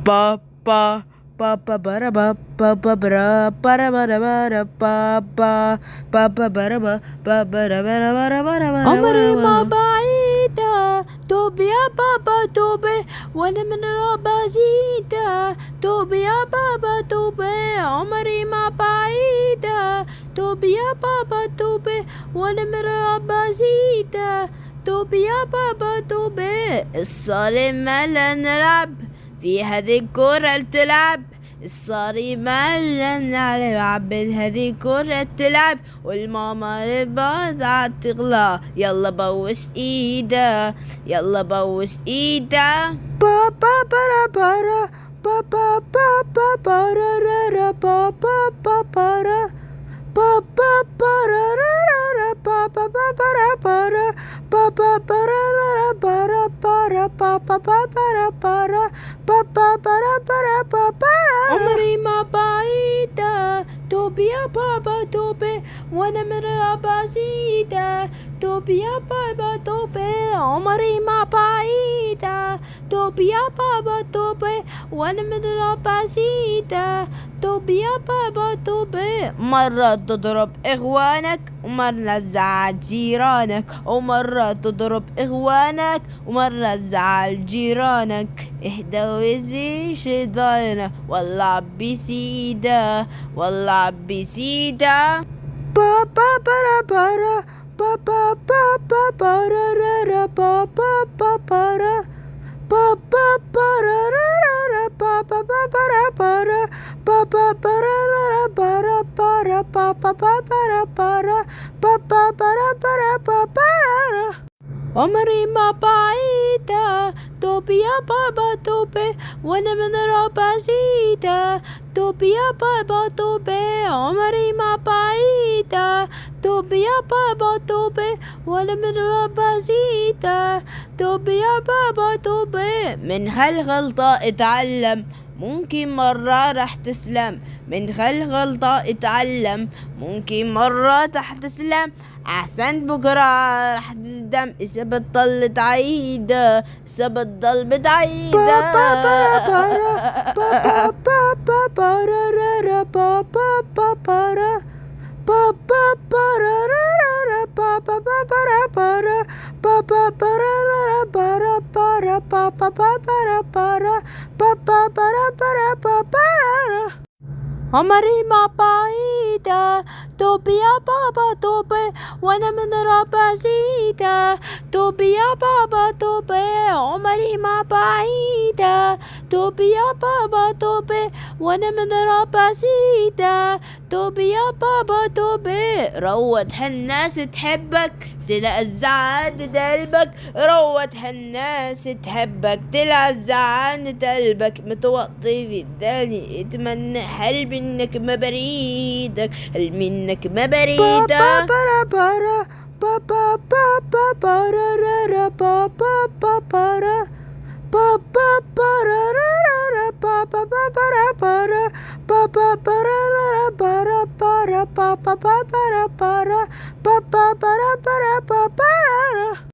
pa pa pa pa bara ba pa pa bara para bara bara pa pa pa pa bara ba pa bara bara bara bara عمري ما بعيدة توبي يا بابا توبي وانا من ربع زيدة توبي يا بابا توبي عمري ما بعيدة توبي يا بابا توبي وانا من ربع زيدة توبي يا بابا توبي الصارمة لا نلعب في هذه الكرة تلعب الصارمة لا نلعب هذه الكرة تلعب والماما البضعة تغلى يلا بوس ايده يلا بوس ايده بابا برا برا بابا بابا برا را بابا بابا بابا برا را بابا برا برا بابا برا برا برا بابا برا برا بابا برا برا بابا عمري ما بعيدة توبي يا بابا توبي وانا من ربع زيدة توبي يا بابا توبي عمري ما بعيدة توبي يا بابا توبي وانا من ربع زيدة توبي يا بابا توبي مرة تضرب إخوانك ومرة تزعل جيرانك ومرة تضرب إخوانك ومرة تزعل جيرانك اهدى وزي شيطانك والله بسيدة والله بسيدة بابا برا برا بابا بابا برا را بابا برا بابا برا را بابا برا برا بابا برا برا برا بابا برا برا بابا برا برا بابا عمري ما بعيدة توبي يا بابا توبي وانا من ربع زيدة توبي يا بابا توبي عمري ما بعيدة توبي يا بابا توبي وانا من ربع زيدة توبي يا بابا توبي من هالغلطة اتعلم ممكن مرة رح تسلم من هالغلطة اتعلم ممكن مرة رح تسلم أحسن بكرة رح تندم إذا بتضل تعيدة إذا بتضل بتعيدة بابا برا بابا برا را بابا برا بابا برا را بابا برا برا بابا برا برا برا بابا برا برا بابا برا برا بابا عمري ما بعيدة توبي يا بابا توبي وانا من ربع زيدة توبي يا بابا توبي عمري ما بعيدة توبي يا بابا توبي وانا من ربع زيدة توبي يا بابا توبي روت هالناس تحبك تلاقي الزعل قلبك روت هالناس تحبك تلاقي الزعل قلبك متوطي في الداني اتمنى قلبي انك ما بريدك قلبي انك ما بريدك بابا برا برا بابا بابا برا را بابا برا بابا برا را بابا برا برا بابا برا برا برا بابا برا برا بابا برا برا بابا